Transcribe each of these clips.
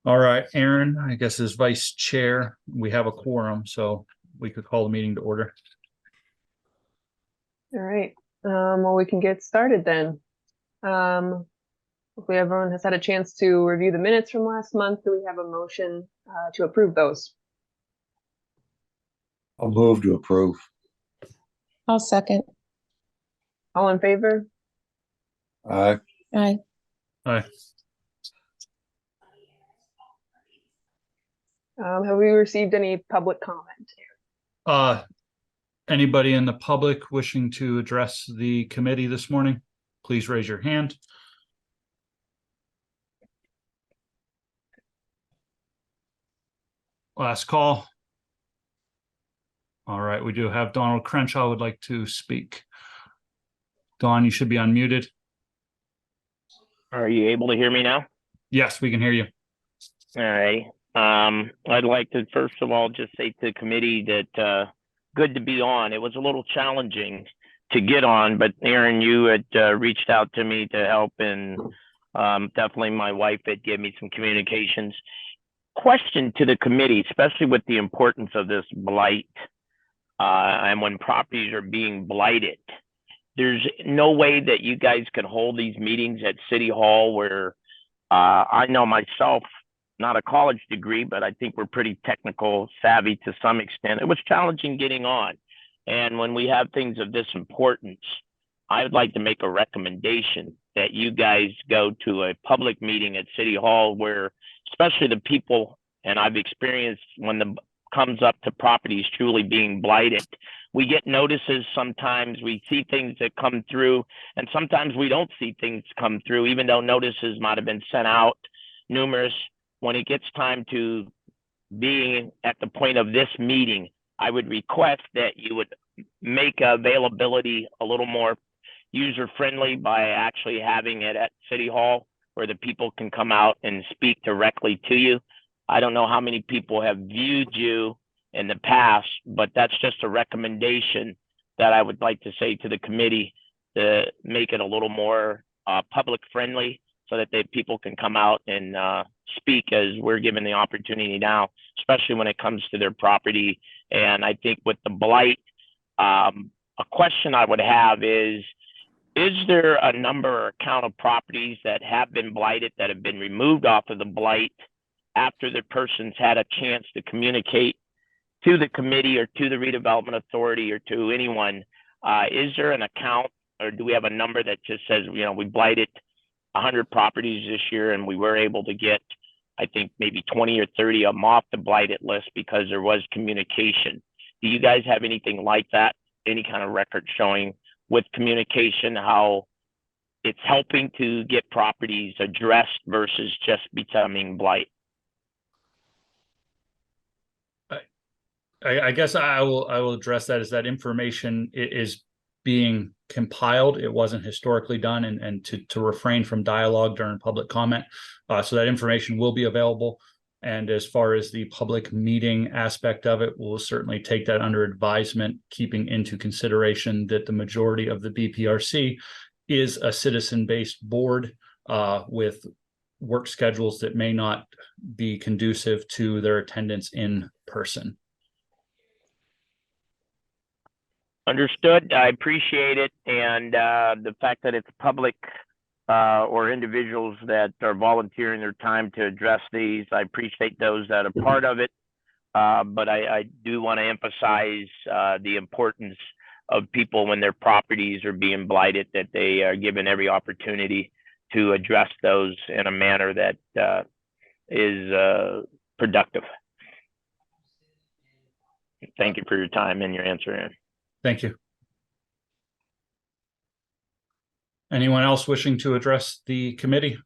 All right, Aaron, I guess as vice chair, we have a quorum, so we could call the meeting to order. All right. Well, we can get started then. Hopefully everyone has had a chance to review the minutes from last month. Do we have a motion to approve those? I'll move to approve. I'll second. All in favor? Aye. Aye. Aye. Have we received any public comment? Anybody in the public wishing to address the committee this morning, please raise your hand. Last call. All right, we do have Donald Crenshaw would like to speak. Don, you should be unmuted. Are you able to hear me now? Yes, we can hear you. All right. I'd like to first of all just say to the committee that good to be on. It was a little challenging to get on, but Aaron, you had reached out to me to help, and definitely my wife had given me some communications. Question to the committee, especially with the importance of this blight and when properties are being blighted. There's no way that you guys can hold these meetings at City Hall where I know myself, not a college degree, but I think we're pretty technical savvy to some extent. It was challenging getting on. And when we have things of this importance, I would like to make a recommendation that you guys go to a public meeting at City Hall where, especially the people, and I've experienced when the comes up to properties truly being blighted, we get notices sometimes, we see things that come through, and sometimes we don't see things come through, even though notices might have been sent out, numerous. When it gets time to being at the point of this meeting, I would request that you would make availability a little more user-friendly by actually having it at City Hall where the people can come out and speak directly to you. I don't know how many people have viewed you in the past, but that's just a recommendation that I would like to say to the committee to make it a little more public friendly so that people can come out and speak as we're given the opportunity now, especially when it comes to their property. And I think with the blight, a question I would have is there a number or count of properties that have been blighted that have been removed off of the blight after the person's had a chance to communicate to the committee or to the redevelopment authority or to anyone? Is there an account, or do we have a number that just says, you know, we blighted 100 properties this year and we were able to get, I think, maybe 20 or 30 of them off the blighted list because there was communication? Do you guys have anything like that? Any kind of record showing with communication how it's helping to get properties addressed versus just becoming blight? I guess I will address that as that information is being compiled. It wasn't historically done, and to refrain from dialogue during public comment. So that information will be available. And as far as the public meeting aspect of it, we'll certainly take that under advisement, keeping into consideration that the majority of the BPRC is a citizen-based board with work schedules that may not be conducive to their attendance in person. Understood. I appreciate it. And the fact that it's public or individuals that are volunteering their time to address these, I appreciate those that are part of it. But I do want to emphasize the importance of people when their properties are being blighted, that they are given every opportunity to address those in a manner that is productive. Thank you for your time and your answer, Aaron. Thank you. Anyone else wishing to address the committee?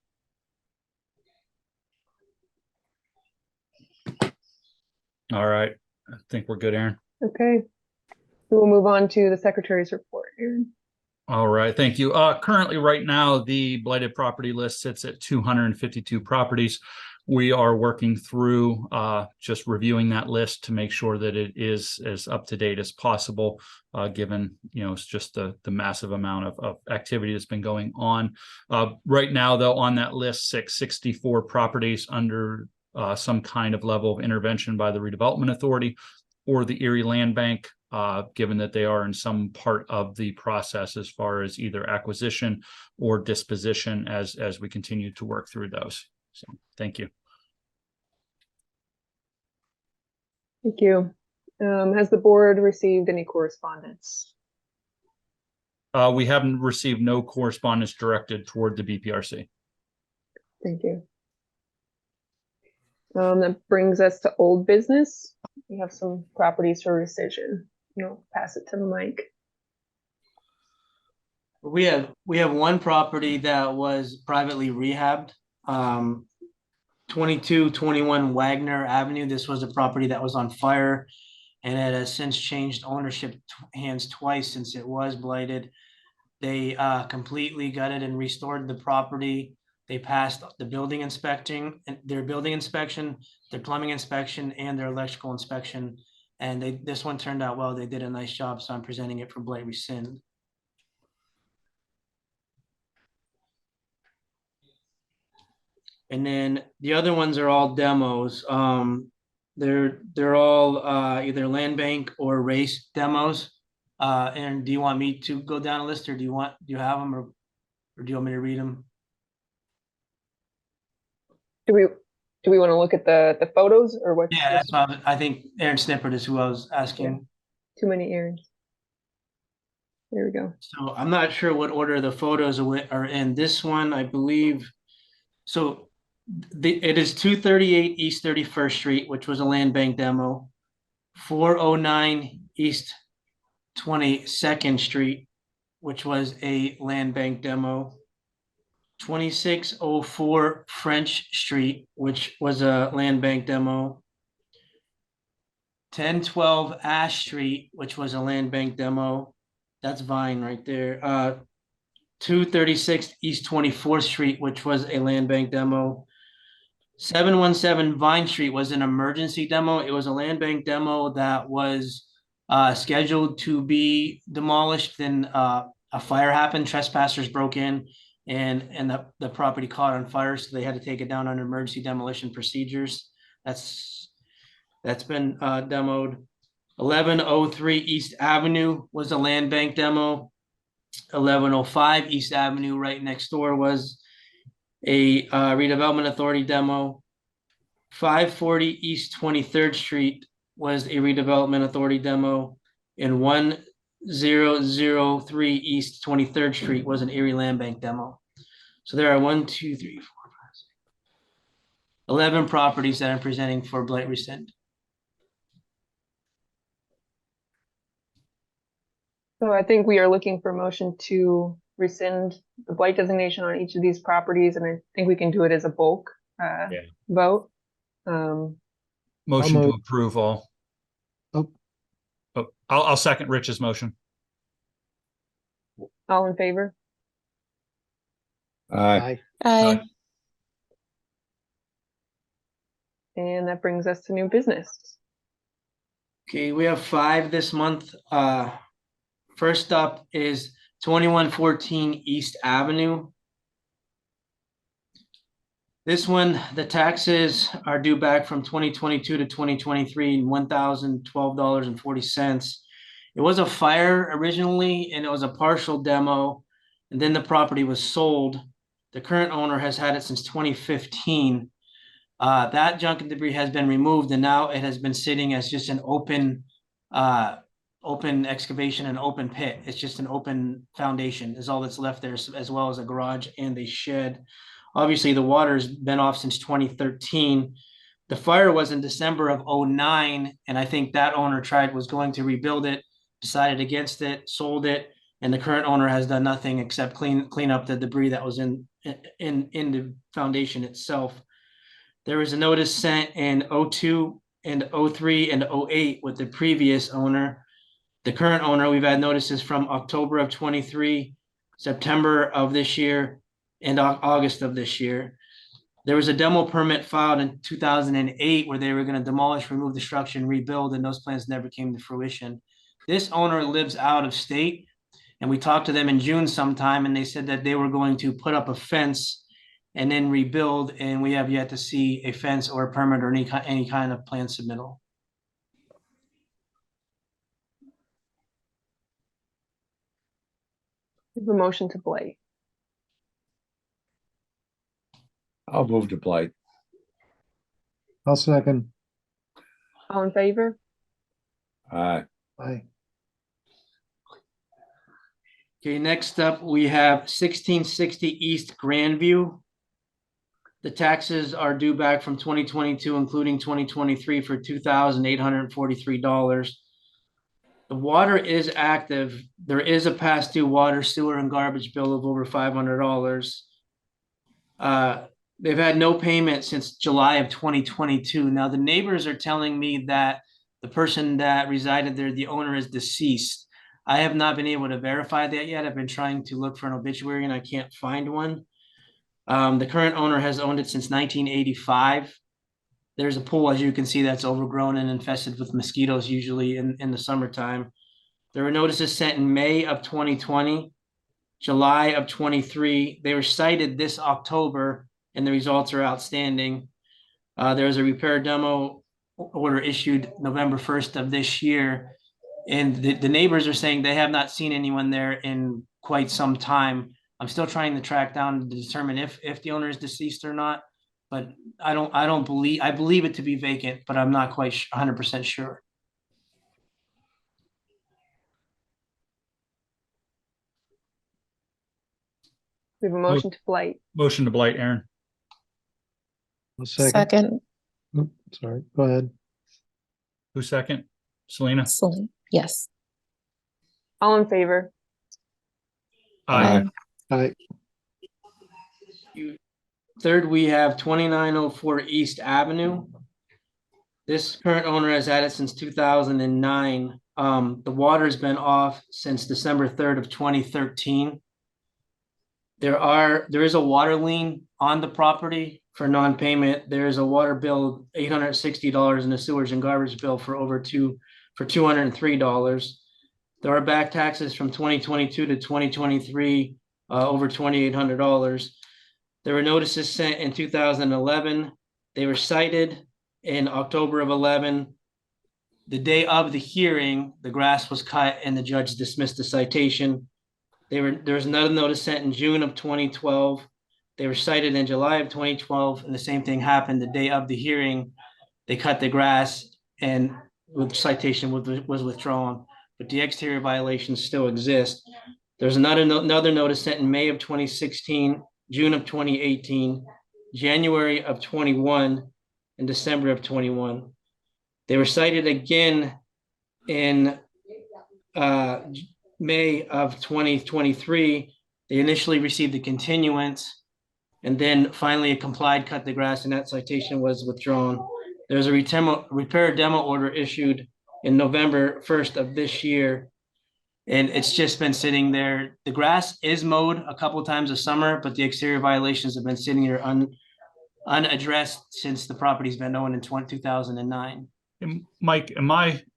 All right. I think we're good, Aaron. Okay. We'll move on to the secretary's report, Aaron. All right. Thank you. Currently, right now, the blighted property list sits at 252 properties. We are working through just reviewing that list to make sure that it is as up to date as possible, given, you know, it's just the massive amount of activity that's been going on. Right now, though, on that list, 64 properties under some kind of level of intervention by the redevelopment authority or the Erie Land Bank, given that they are in some part of the process as far as either acquisition or disposition as we continue to work through those. So thank you. Thank you. Has the board received any correspondence? We haven't received no correspondence directed toward the BPRC. Thank you. That brings us to old business. We have some properties for rescission. Pass it to Mike. We have one property that was privately rehabbed, 2221 Wagner Avenue. This was a property that was on fire, and it has since changed ownership hands twice since it was blighted. They completely gutted and restored the property. They passed the building inspection, their plumbing inspection, and their electrical inspection. And this one turned out well. They did a nice job, so I'm presenting it for blight rescind. And then the other ones are all demos. They're all either land bank or race demos. And do you want me to go down a list, or do you have them, or do you want me to read them? Do we want to look at the photos, or what? Yeah, that's what I think Aaron Snippert is who I was asking. Yeah. Too many Aarons. There we go. So I'm not sure what order the photos are in. This one, I believe. So it is 238 East 31st Street, which was a land bank demo. 409 East 22nd Street, which was a land bank demo. 2604 French Street, which was a land bank demo. 1012 Ash Street, which was a land bank demo. That's Vine right there. 236 East 24th Street, which was a land bank demo. 717 Vine Street was an emergency demo. It was a land bank demo that was scheduled to be demolished. Then a fire happened. Trespassers broke in, and the property caught on fire, so they had to take it down under emergency demolition procedures. That's been demoed. 1103 East Avenue was a land bank demo. 1105 East Avenue right next door was a redevelopment authority demo. 540 East 23rd Street was a redevelopment authority demo. And 1003 East 23rd Street was an Erie Land Bank demo. So there are 11 properties that I'm presenting for blight rescind. So I think we are looking for a motion to rescind the blight designation on each of these properties, and I think we can do it as a bulk vote. Motion to approve all. Oh. I'll second Rich's motion. All in favor? Aye. Aye. And that brings us to new business. Okay, we have 5 this month. First up is 2114 East Avenue. This one, the taxes are due back from 2022 to 2023, $1,012.40. It was a fire originally, and it was a partial demo, and then the property was sold. The current owner has had it since 2015. That junk and debris has been removed, and now it has been sitting as just an open excavation and open pit. It's just an open foundation is all that's left there, as well as a garage and a shed. Obviously, the water's been off since 2013. The fire was in December of 2009, and I think that owner was going to rebuild it, decided against it, sold it, and the current owner has done nothing except clean up the debris that was in the foundation itself. There was a notice sent in 2002 and 2003 and 2008 with the previous owner. The current owner, we've had notices from October of 23, September of this year, and August of this year. There was a demo permit filed in 2008 where they were going to demolish, remove the structure, and rebuild, and those plans never came to fruition. This owner lives out of state, and we talked to them in June sometime, and they said that they were going to put up a fence and then rebuild, and we have yet to see a fence or a permit or any kind of plan submittal. The motion to blight. I'll move to blight. I'll second. All in favor? Aye. Aye. Okay, next up, we have 1660 East Grandview. The taxes are due back from 2022, including 2023, for $2,843. The water is active. There is a past due water, sewer, and garbage bill of over $500. They've had no payment since July of 2022. Now, the neighbors are telling me that the person that resided there, the owner, is deceased. I have not been able to verify that yet. I've been trying to look for an obituary and I can't find one. The current owner has owned it since 1985. There's a pool, as you can see, that's overgrown and infested with mosquitoes, usually in the summertime. There were notices sent in May of 2020, July of 23. They were cited this October, and the results are outstanding. There was a repair demo order issued November 1st of this year. And the neighbors are saying they have not seen anyone there in quite some time. I'm still trying to track down to determine if the owner is deceased or not. But I believe it to be vacant, but I'm not quite 100% sure. We have a motion to blight. Motion to blight, Aaron. I'll second. Second, Oop, sorry, go ahead. Who second? Selena? Celine, yes. All in favor? Aye. Aye. Third, we have 2904 East Avenue. This current owner has had it since 2009. The water's been off since December 3rd of 2013. There is a water lien on the property for non-payment. There is a water bill, $860, and a sewage and garbage bill for $203. There are back taxes from 2022 to 2023, over $2,800. There were notices sent in 2011. They were cited in October of 11. The day of the hearing, the grass was cut and the judge dismissed the citation. There was another notice sent in June of 2012. They were cited in July of 2012, and the same thing happened the day of the hearing. They cut the grass and the citation was withdrawn, but the exterior violations still exist. There's another notice sent in May of 2016, June of 2018, January of 21, and December of 21. They were cited again in May of 2023. They initially received a continuance, and then finally a complied cut the grass, and that citation was withdrawn. There's a repair demo order issued in November 1st of this year, and it's just been sitting there. The grass is mowed a couple of times a summer, but the exterior violations have been sitting there unaddressed since the property's been owned in 2009. And Mike,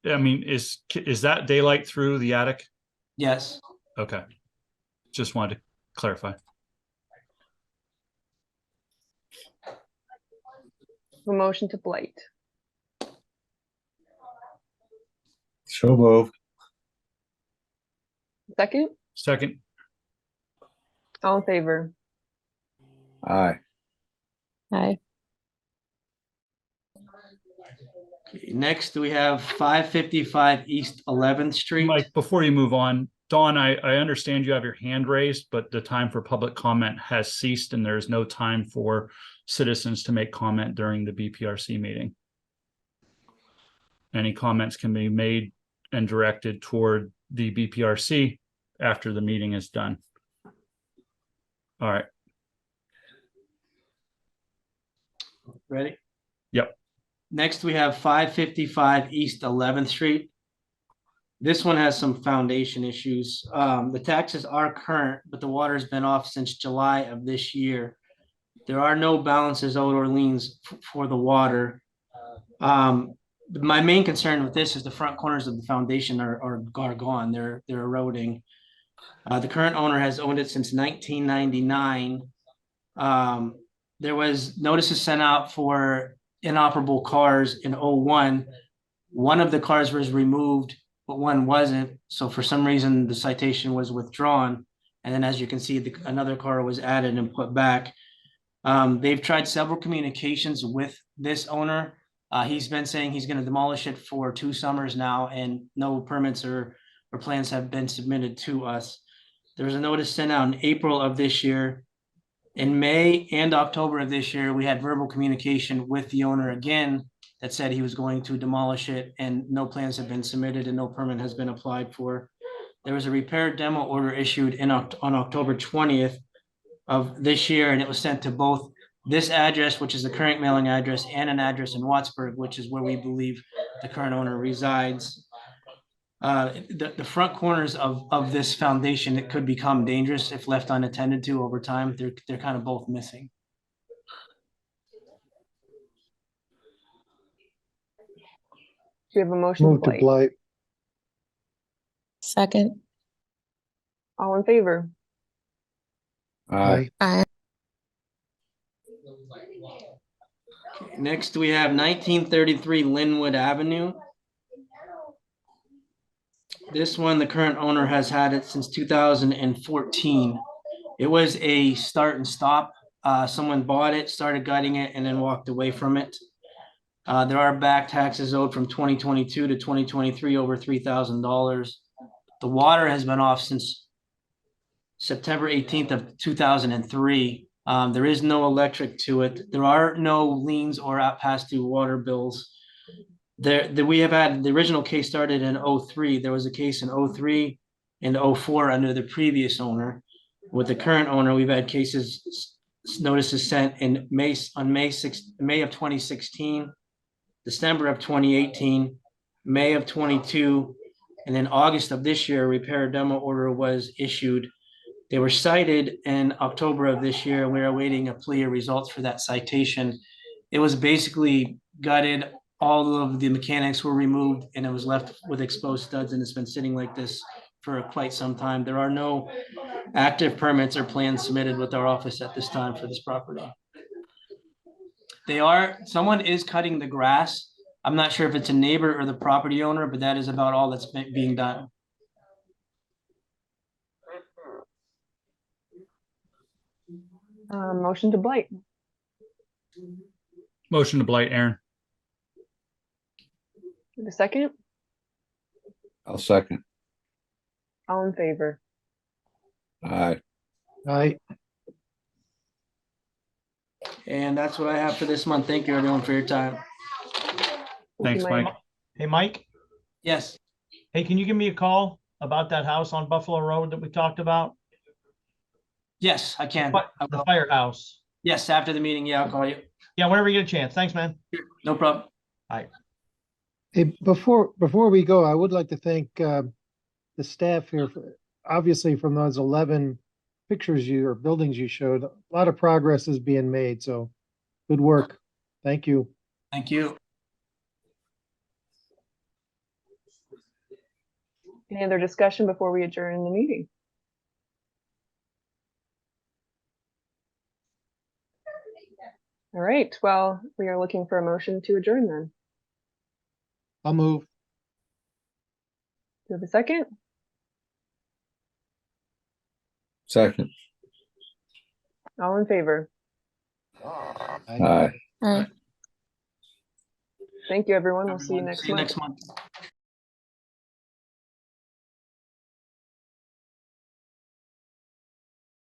is that daylight through the attic? Yes. Okay. Just wanted to clarify. A motion to blight. So moved. Second? Second. All in favor? Aye. Aye. Okay, next we have 555 East 11th Street. Mike, before you move on, Dawn, I understand you have your hand raised, but the time for public comment has ceased and there's no time for citizens to make comment during the BPRC meeting. Any comments can be made and directed toward the BPRC after the meeting is done. All right. Ready? Yep. Next, we have 555 East 11th Street. This one has some foundation issues. The taxes are current, but the water's been off since July of this year. There are no balances owed or liens for the water. My main concern with this is the front corners of the foundation are gone. They're eroding. The current owner has owned it since 1999. there was notices sent out for inoperable cars in 01. One of the cars was removed, but one wasn't. So for some reason, the citation was withdrawn. And then as you can see, another car was added and put back. They've tried several communications with this owner. He's been saying he's going to demolish it for 2 summers now, and no permits or plans have been submitted to us. There was a notice sent out in April of this year. In May and October of this year, we had verbal communication with the owner again that said he was going to demolish it, and no plans have been submitted and no permit has been applied for. There was a repair demo order issued on October 20th of this year, and it was sent to both this address, which is the current mailing address, and an address in Wattsburg, which is where we believe the current owner resides. The front corners of this foundation, it could become dangerous if left unattended to over time. They're kind of both missing. Do you have a motion? Move to blight. Second. All in favor? Aye. Aye. Next, we have 1933 Linwood Avenue. This one, the current owner has had it since 2014. It was a start and stop. Someone bought it, started gutting it, and then walked away from it. There are back taxes owed from 2022 to 2023 over $3,000. The water has been off since September 18th of 2003. There is no electric to it. There are no liens or out past due water bills. We have had, the original case started in 03. There was a case in 03 and 04 under the previous owner. With the current owner, we've had notices sent in May of 2016, December of 2018, May of 22, and then August of this year, a repair demo order was issued. They were cited in October of this year, and we are awaiting a plea of results for that citation. It was basically gutted. All of the mechanics were removed, and it was left with exposed studs, and it's been sitting like this for quite some time. There are no active permits or plans submitted with our office at this time for this property. Someone is cutting the grass. I'm not sure if it's a neighbor or the property owner, but that is about all that's being done. Motion to blight. Motion to blight, Aaron. The second. I'll second. All in favor? Aye. Aye. And that's what I have for this month. Thank you, everyone, for your time. Thanks, you, Mike. Hey, Mike, Yes. hey, can you give me a call about that house on Buffalo Road that we talked about? Yes, I can. What, the firehouse? Yes, after the meeting. Yeah, I'll call you. Yeah, whenever you get a chance. Thanks, man. No problem. Hey, before we go, I would like to thank the staff here obviously from those 11 pictures or buildings you showed. A lot of progress is being made, so good work. Thank you. Thank you. Any other discussion before we adjourn the meeting? All right, well, we are looking for a motion to adjourn then. I'll move. Do you have a second? Second. All in favor? Aye. Aye. Thank you, everyone. We'll see you Everyone, next see you month. next month.